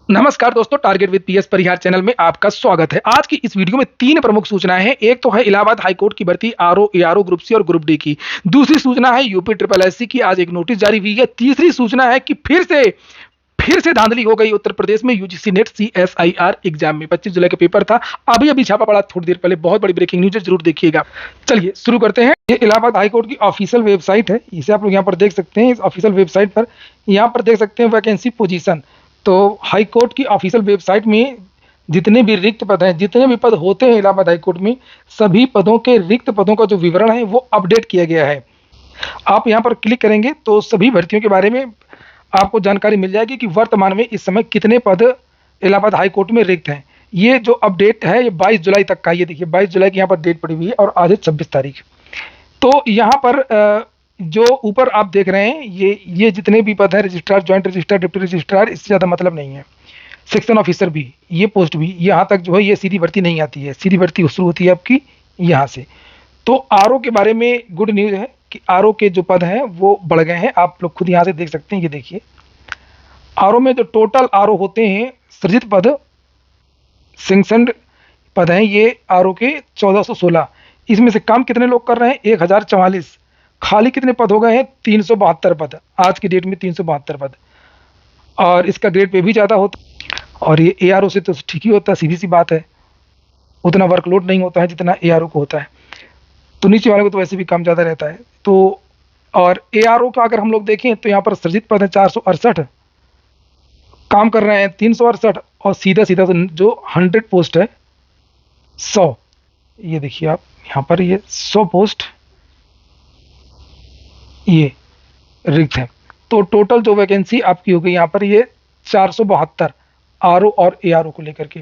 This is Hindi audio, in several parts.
नमस्कार दोस्तों, target with PS Parihar channel में आपका स्वागत है। आज की इस वीडियो में 3 प्रमुख सूचनाएं हैं। एक तो है इलाहाबाद हाईकोर्ट की भर्ती आरओ, एआरओ ग्रुप सी और ग्रुप डी की। दूसरी सूचना है यूपी ट्रिपल एससी की, आज एक नोटिस जारी हुई है। तीसरी सूचना है कि फिर से धांधली हो गई उत्तर प्रदेश में यूजीसी नेट सीएसआईआर एग्जाम में। 25 जुलाई का पेपर था, अभी छापा पड़ा थोड़ी देर पहले। बहुत बड़ी ब्रेकिंग न्यूज है, जरूर देखिएगा। चलिए शुरू करते हैं। ये इलाहाबाद हाईकोर्ट की ऑफिशियल वेबसाइट है, इसे आप लोग यहाँ पर देख सकते हैं। इस ऑफिशियल वेबसाइट पर यहाँ पर देख सकते हैं वैकेंसी पोजीशन। तो हाई कोर्ट की ऑफिशियल वेबसाइट में जितने भी रिक्त पद हैं, जितने भी पद होते हैं इलाहाबाद हाई कोर्ट में, सभी पदों के रिक्त पदों का जो विवरण है वो अपडेट किया गया है। आप यहाँ पर क्लिक करेंगे तो सभी भर्तियों के बारे में आपको जानकारी मिल जाएगी कि वर्तमान में इस समय कितने पद इलाहाबाद हाई कोर्ट में रिक्त हैं। ये जो अपडेट है ये 22 जुलाई तक का, ये देखिए 22 जुलाई की यहाँ पर डेट पड़ी हुई है और आज है 26 तारीख। तो यहाँ पर जो ऊपर आप देख रहे हैं ये जितने भी पद हैं, registrar, joint registrar, deputy registrar, इससे ज़्यादा मतलब नहीं है। सेक्शन ऑफिसर भी, ये पोस्ट भी, यहाँ तक जो है ये सीधी भर्ती नहीं आती है। सीधी भर्ती शुरू होती है आपकी यहाँ से। तो आरओ के बारे में गुड न्यूज़ है कि आरओ के जो पद हैं वो बढ़ गए हैं। आप लोग खुद यहाँ से देख सकते हैं, ये देखिए आरओ में जो टोटल आरओ होते हैं सृजित पद, सेंक्शनड पद हैं ये आरओ के 1416। इसमें से काम कितने लोग कर रहे हैं? 1044। खाली कितने पद हो गए हैं? 372 पद, आज की डेट में 372 पद। और इसका ग्रेड पे भी ज़्यादा होता है। और ये एआरओ से तो ठीक ही होता है, सीधी सी बात है। उतना वर्कलोड नहीं होता है जितना एआरओ को होता है। तो नीचे वाले को तो वैसे भी काम ज़्यादा रहता है। तो और एआरओ का अगर हम लोग देखें तो यहाँ पर सृजित पद है 468, काम कर रहे हैं 368, और सीधा सीधा जो 100 पोस्ट है 100, ये देखिए आप यहाँ पर ये 100 पोस्ट ये रिक्त है। तो टोटल जो वैकेंसी आपकी हो गई यहाँ पर ये 472 आरओ और एआरओ को लेकर के।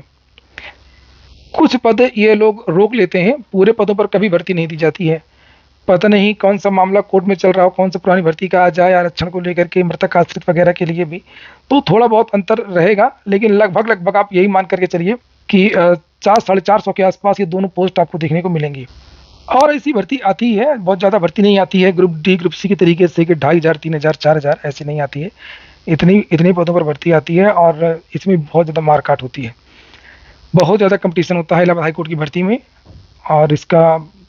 कुछ पद ये लोग रोक लेते हैं, पूरे पदों पर कभी भर्ती नहीं दी जाती है। पता नहीं कौन सा मामला कोर्ट में चल रहा हो, कौन सा पुरानी भर्ती का आ जाए आरक्षण को लेकर के, मृतक आश्रित वगैरह के लिए भी तो थोड़ा बहुत अंतर रहेगा। लेकिन लगभग आप यही मान करके चलिए कि 400-450 के आसपास ये दोनों पोस्ट आपको देखने को मिलेंगी। और ऐसी भर्ती आती है, बहुत ज़्यादा भर्ती नहीं आती है ग्रुप डी ग्रुप सी के तरीके से कि 2500, 3000, 4000 ऐसी नहीं आती है। इतनी पदों पर भर्ती आती है और इसमें बहुत ज़्यादा मारकाट होती है। बहुत ज़्यादा कंपटीशन होता है इलाहाबाद हाईकोर्ट की भर्ती में। और इसका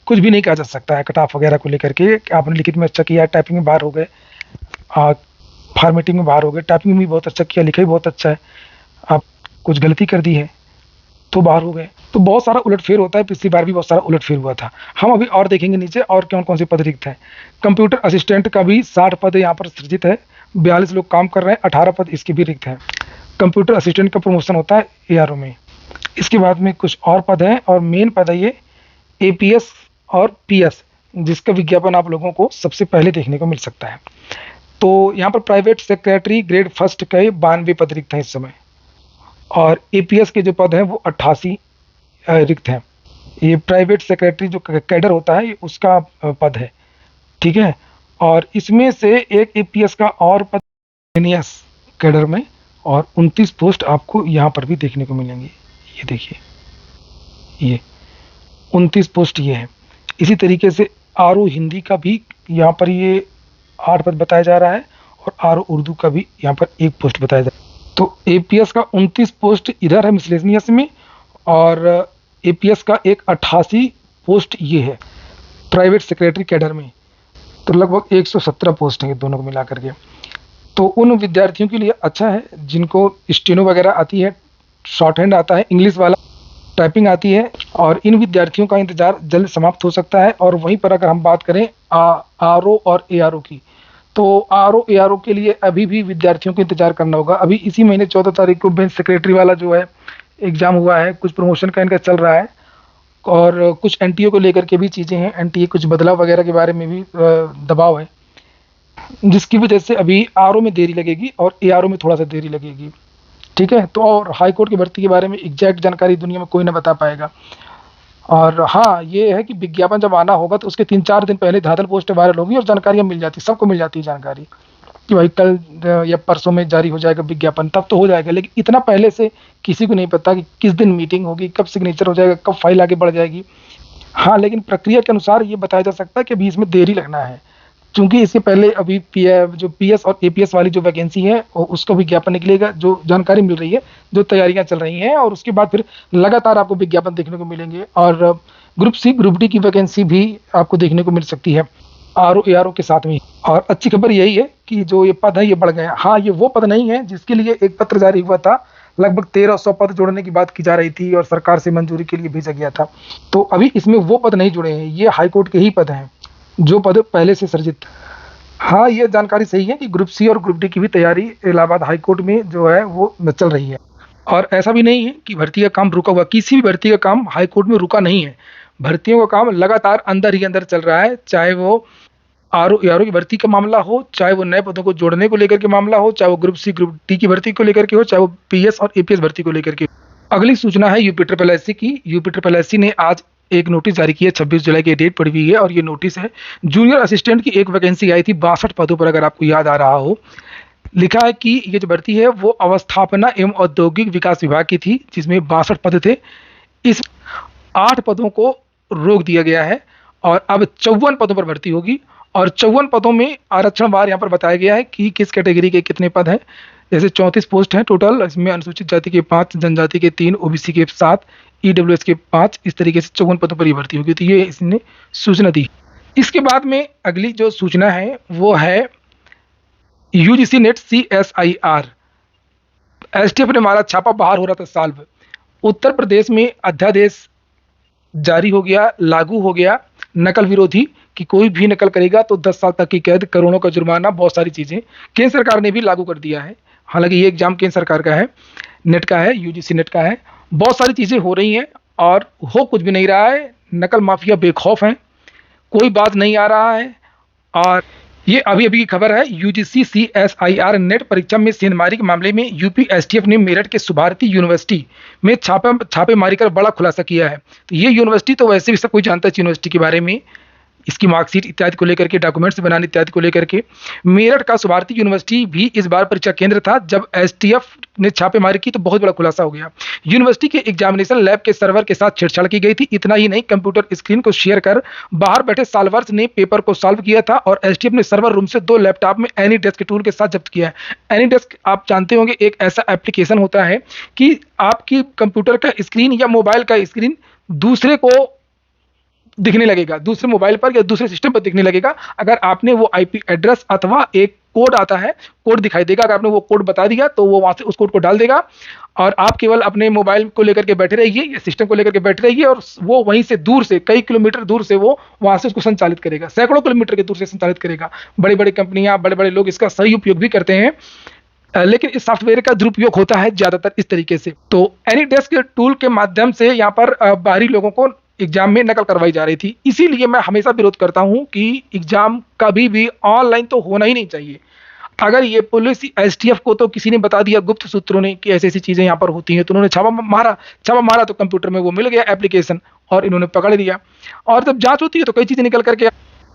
कुछ भी नहीं कहा जा सकता है कट ऑफ वगैरह को लेकर के। आपने लिखित में अच्छा किया, टाइपिंग में बाहर हो गए, फॉर्मेटिंग में बाहर हो गए, टाइपिंग में भी बहुत अच्छा किया, लिखा भी बहुत अच्छा है, आप कुछ गलती कर दी है तो बाहर हो गए। तो बहुत सारा उलटफेर होता है। पिछली बार भी बहुत सारा उलटफेर हुआ था। हम अभी और देखेंगे नीचे और कौन कौन से पद रिक्त हैं। कंप्यूटर असिस्टेंट का भी 60 पद यहाँ पर सृजित है, 42 लोग काम कर रहे हैं, 18 पद इसके भी रिक्त हैं। कंप्यूटर असिस्टेंट का प्रमोशन होता है एआरओ में। इसके बाद में कुछ और पद हैं और मेन पद है ये एपीएस और पीएस, जिसका विज्ञापन आप लोगों को सबसे पहले देखने को मिल सकता है। तो यहाँ पर प्राइवेट सेक्रेटरी ग्रेड फर्स्ट के 92 पद रिक्त हैं इस समय। और एपीएस के जो पद हैं वो 88 रिक्त हैं। ये प्राइवेट सेक्रेटरी जो कैडर होता है उसका पद है, ठीक है। और इसमें से एक एपीएस का और पद एनएस कैडर में, और 29 पोस्ट आपको यहाँ पर भी देखने को मिलेंगी। ये देखिए ये 29 पोस्ट ये है। इसी तरीके से आरओ हिंदी का भी यहाँ पर ये 8 पद बताया जा रहा है और आरओ उर्दू का भी यहाँ पर 1 पोस्ट बताया जा रहा है। तो एपीएस का 29 पोस्ट इधर है मिसलेनियस में, और एपीएस का एक 88 पोस्ट ये है प्राइवेट सेक्रेटरी कैडर में। तो लगभग 117 पोस्ट हैं ये दोनों को मिला करके। तो उन विद्यार्थियों के लिए अच्छा है जिनको स्टेनो वगैरह आती है, शॉर्ट हैंड आता है, इंग्लिश वाला टाइपिंग आती है, और इन विद्यार्थियों का इंतजार जल्द समाप्त हो सकता है। और वहीं पर अगर हम बात करें आरओ और एआरओ की, तो आरओ एआरओ के लिए अभी भी विद्यार्थियों को इंतजार करना होगा। अभी इसी महीने 14 तारीख को बेंच सेक्रेटरी वाला जो है एग्ज़ाम हुआ है, कुछ प्रमोशन का इनका चल रहा है, और कुछ एनटीए को लेकर के भी चीज़ें हैं। एनटीए कुछ बदलाव वगैरह के बारे में भी दबाव है, जिसकी वजह से अभी आरओ में देरी लगेगी और एआरओ में थोड़ा सा देरी लगेगी, ठीक है। तो और हाईकोर्ट की भर्ती के बारे में एग्जैक्ट जानकारी दुनिया में कोई ना बता पाएगा। और हाँ, ये है कि विज्ञापन जब आना होगा तो उसके 3-4 दिन पहले धाधल पोस्ट वायरल होगी और जानकारियाँ मिल जाती, सबको मिल जाती है जानकारी कि भाई कल या परसों में जारी हो जाएगा विज्ञापन, तब तो हो जाएगा। लेकिन इतना पहले से किसी को नहीं पता कि किस दिन मीटिंग होगी, कब सिग्नेचर हो जाएगा, कब फाइल आगे बढ़ जाएगी। हाँ, लेकिन प्रक्रिया के अनुसार ये बताया जा सकता है कि अभी इसमें देरी लगना है। चूंकि इसके पहले अभी जो पीएस और एपीएस वाली जो वैकेंसी है उसका विज्ञापन निकलेगा, जो जानकारी मिल रही है, जो तैयारियां चल रही हैं, और उसके बाद फिर लगातार आपको विज्ञापन देखने को मिलेंगे। और ग्रुप सी ग्रुप डी की वैकेंसी भी आपको देखने को मिल सकती है R O A R O के साथ में। और अच्छी खबर यही है कि जो ये पद है ये बढ़ गए हैं। हाँ, ये वो पद नहीं है जिसके लिए एक पत्र जारी हुआ था, लगभग 1300 पद जोड़ने की बात की जा रही थी और सरकार से मंजूरी के लिए भेजा गया था। तो अभी इसमें वो पद नहीं जुड़े हैं, ये हाईकोर्ट के ही पद हैं जो पद पहले से सृजित। हाँ, ये जानकारी सही है कि ग्रुप सी और ग्रुप डी की भी तैयारी इलाहाबाद हाईकोर्ट में जो है वो चल रही है। और ऐसा भी नहीं है कि भर्ती का काम रुका हुआ, किसी भी भर्ती का काम हाईकोर्ट में रुका नहीं है। भर्तियों का काम लगातार अंदर ही अंदर चल रहा है, चाहे वो आर ओ की भर्ती का मामला हो, चाहे वो नए पदों को जोड़ने को लेकर के मामला हो, चाहे वो ग्रुप सी ग्रुप डी की भर्ती को लेकर के हो, चाहे वो पीएस और एपीएस भर्ती को लेकर के। अगली सूचना है यूपी ट्रिपल एससी की। यूपी ट्रिपल एससी ने आज एक नोटिस जारी किया, 26 जुलाई की डेट पड़ी हुई है, और ये नोटिस है जूनियर असिस्टेंट की एक वैकेंसी आई थी 62 पदों पर, अगर आपको याद आ रहा हो। लिखा है कि ये जो भर्ती है वो अवस्थापना एवं औद्योगिक विकास विभाग की थी, जिसमें 62 पद थे। इस 8 पदों को रोक दिया गया है और अब 54 पदों पर भर्ती होगी। और 54 पदों में आरक्षण वार यहाँ पर बताया गया है कि किस कैटेगरी के कितने पद हैं। जैसे 34 पोस्ट हैं टोटल, इसमें अनुसूचित जाति के 5, जनजाति के 3, ओबीसी के 7, ईडब्ल्यूएस के 5, इस तरीके से 54 पदों पर ही भर्ती होगी। तो ये इसने सूचना दी। इसके बाद में अगली जो सूचना है वो है यूजीसी नेट CSIR। एसटीएफ ने मारा छापा, बाहर हो रहा था सॉल्व। उत्तर प्रदेश में अध्यादेश जारी हो गया, लागू हो गया, नकल विरोधी, कि कोई भी नकल करेगा तो 10 साल तक की कैद, करोड़ों का जुर्माना, बहुत सारी चीजें केंद्र सरकार ने भी लागू कर दिया है। हालांकि ये एग्जाम केंद्र सरकार का है, नेट का है, यूजीसी नेट का है। बहुत सारी चीजें हो रही हैं और हो कुछ भी नहीं रहा है। नकल माफिया बेखौफ हैं, कोई बात नहीं आ रहा है। और ये अभी अभी की खबर है, यूजीसी CSIR नेट परीक्षा में सेंधमारी के मामले में यूपी एसटीएफ ने मेरठ के सुभारती यूनिवर्सिटी में छापेमारी कर बड़ा खुलासा किया है। तो ये यूनिवर्सिटी तो वैसे भी सब कोई जानता है इस यूनिवर्सिटी के बारे में, इसकी मार्कशीट इत्यादि को लेकर के, डॉक्यूमेंट्स बनाने इत्यादि को लेकर के। मेरठ का सुभारती यूनिवर्सिटी भी इस बार परीक्षा केंद्र था। जब एसटीएफ ने छापेमारी की तो बहुत बड़ा खुलासा हो गया। यूनिवर्सिटी के एग्जामिनेशन लैब के सर्वर के साथ छेड़छाड़ की गई थी। इतना ही नहीं, कंप्यूटर स्क्रीन को शेयर कर बाहर बैठे सॉल्वर्स ने पेपर को सॉल्व किया था। और एसटीएफ ने सर्वर रूम से 2 लैपटॉप में एनी डेस्क टूल के साथ जब्त किया है। एनी डेस्क आप जानते होंगे, एक ऐसा एप्लीकेशन होता है कि आपकी कंप्यूटर का स्क्रीन या मोबाइल का स्क्रीन दूसरे को दिखने लगेगा, दूसरे मोबाइल पर या दूसरे सिस्टम पर दिखने लगेगा अगर आपने वो आईपी एड्रेस अथवा एक कोड आता है, कोड दिखाई देगा। अगर आपने वो कोड बता दिया तो वो वहां से उस कोड को डाल देगा और आप केवल अपने मोबाइल को लेकर के बैठे रहिए या सिस्टम को लेकर के बैठे रहिए और वो वहीं से दूर से, कई किलोमीटर दूर से वो वहां से उसको संचालित करेगा, सैकड़ों किलोमीटर के दूर से संचालित करेगा। बड़ी बड़ी कंपनियां, बड़े बड़े लोग इसका सही उपयोग भी करते हैं, लेकिन इस सॉफ्टवेयर का दुरुपयोग होता है ज्यादातर इस तरीके से। तो एनी डेस्क टूल के माध्यम से यहाँ पर बाहरी लोगों को एग्जाम में नकल करवाई जा रही थी। इसीलिए मैं हमेशा विरोध करता हूं कि एग्जाम कभी भी ऑनलाइन तो होना ही नहीं चाहिए। अगर ये पुलिस एसटीएफ को तो किसी ने बता दिया गुप्त सूत्रों ने कि ऐसी ऐसी चीजें यहाँ पर होती हैं, तो उन्होंने छापा मारा तो कंप्यूटर में वो मिल गया एप्लीकेशन और इन्होंने पकड़ लिया। और जब जांच होती है तो कई चीजें निकल करके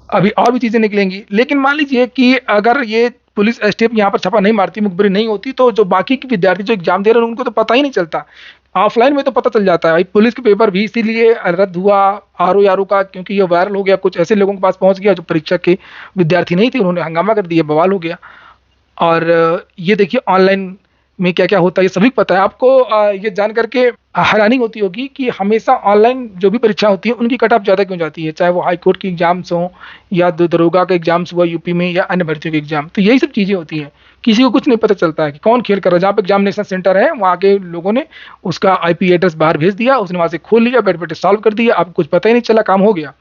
अभी और भी चीजें निकलेंगी। लेकिन मान लीजिए कि अगर ये पुलिस एसटीएफ यहाँ पर छापा नहीं मारती, मुखबिरी नहीं होती, तो जो बाकी के विद्यार्थी जो एग्जाम दे रहे हैं उनको तो पता ही नहीं चलता। ऑफलाइन में तो पता चल जाता है भाई। पुलिस के पेपर भी इसीलिए रद्द हुआ आरओ का, क्योंकि ये वायरल हो गया, कुछ ऐसे लोगों के पास पहुंच गया जो परीक्षा के विद्यार्थी नहीं थे, उन्होंने हंगामा कर दिया, बवाल हो गया। और ये देखिए ऑनलाइन में क्या क्या होता है ये सभी को पता है। आपको ये जान करके हैरानी होती होगी कि हमेशा ऑनलाइन जो भी परीक्षा होती है उनकी कट ऑफ ज़्यादा क्यों जाती है, चाहे वो हाई कोर्ट की एग्जाम्स हों या दरोगा के एग्जाम्स हुआ यूपी में या अन्य भर्तियों के एग्जाम। तो यही सब चीज़ें होती हैं, किसी को कुछ नहीं पता चलता है कि कौन खेल कर रहा है। जहाँ पे एग्जामिनेशन सेंटर है वहाँ के लोगों ने उसका आईपी एड्रेस बाहर भेज दिया, उसने वहाँ से खोल लिया, बैठ बैठे सॉल्व कर दिया, आपको कुछ पता ही नहीं चला, काम हो गया।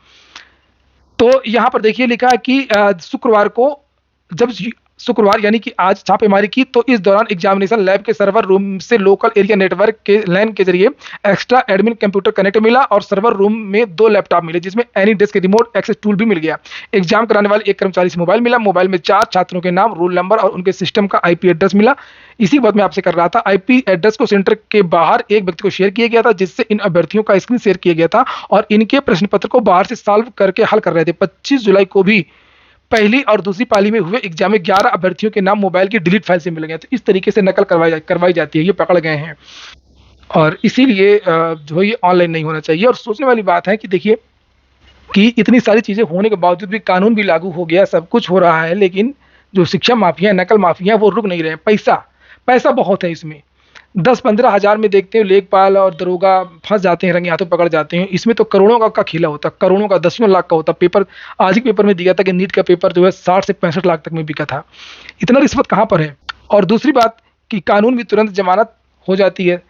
तो यहाँ पर देखिए लिखा है कि शुक्रवार को, जब शुक्रवार यानी कि आज छापेमारी की, तो इस दौरान एग्जामिनेशन लैब के सर्वर रूम से लोकल एरिया नेटवर्क के लैन के जरिए एक्स्ट्रा एडमिन कंप्यूटर कनेक्ट मिला और सर्वर रूम में 2 लैपटॉप मिले, जिसमें AnyDesk remote access tool भी मिल गया। एग्जाम कराने वाले एक कर्मचारी से मोबाइल मिला, मोबाइल में 4 छात्रों के नाम, रोल नंबर और उनके सिस्टम का आईपी एड्रेस मिला। इसी बात मैं आपसे कर रहा था, आईपी एड्रेस को सेंटर के बाहर एक व्यक्ति को शेयर किया गया था, जिससे इन अभ्यर्थियों का स्क्रीन शेयर किया गया था और इनके प्रश्न पत्र को बाहर से सॉल्व करके हल कर रहे थे। 25 जुलाई को भी पहली और दूसरी पाली में हुए एग्जाम में 11 अभ्यर्थियों के नाम मोबाइल की डिलीट फाइल से मिल गए। तो इस तरीके से नकल करवाई जाती है, ये पकड़ गए हैं। और इसीलिए जो ये ऑनलाइन नहीं होना चाहिए। और सोचने वाली बात है कि देखिए कि इतनी सारी चीज़ें होने के बावजूद भी कानून भी लागू हो गया, सब कुछ हो रहा है, लेकिन जो शिक्षा माफिया, नकल माफिया वो रुक नहीं रहे हैं। पैसा, पैसा बहुत है इसमें। 10-15 हज़ार में देखते हो लेखपाल और दरोगा फँस जाते हैं, रंगे हाथों पकड़ जाते हैं। इसमें तो करोड़ों का खेला होता है, करोड़ों का, दसियों लाख का होता है। पेपर आज ही पेपर में दिया था कि नीट का पेपर जो है 60 से 65 लाख तक में बिका था। इतना रिश्वत कहाँ पर है? और दूसरी बात कि कानून भी तुरंत ज़मानत हो जाती है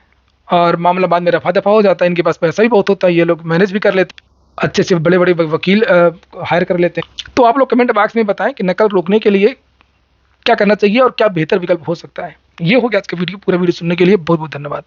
और मामला बाद में रफ़ा-दफ़ा हो जाता है। इनके पास पैसा भी बहुत होता है, ये लोग मैनेज भी कर लेते हैं। अच्छे से बड़े-बड़े वकील हायर कर लेते हैं। तो आप लोग कमेंट बॉक्स में बताएँ कि नकल रोकने के लिए क्या करना चाहिए और क्या बेहतर विकल्प हो सकता है? ये हो गया आज का वीडियो। पूरा वीडियो सुनने के लिए बहुत-बहुत धन्यवाद।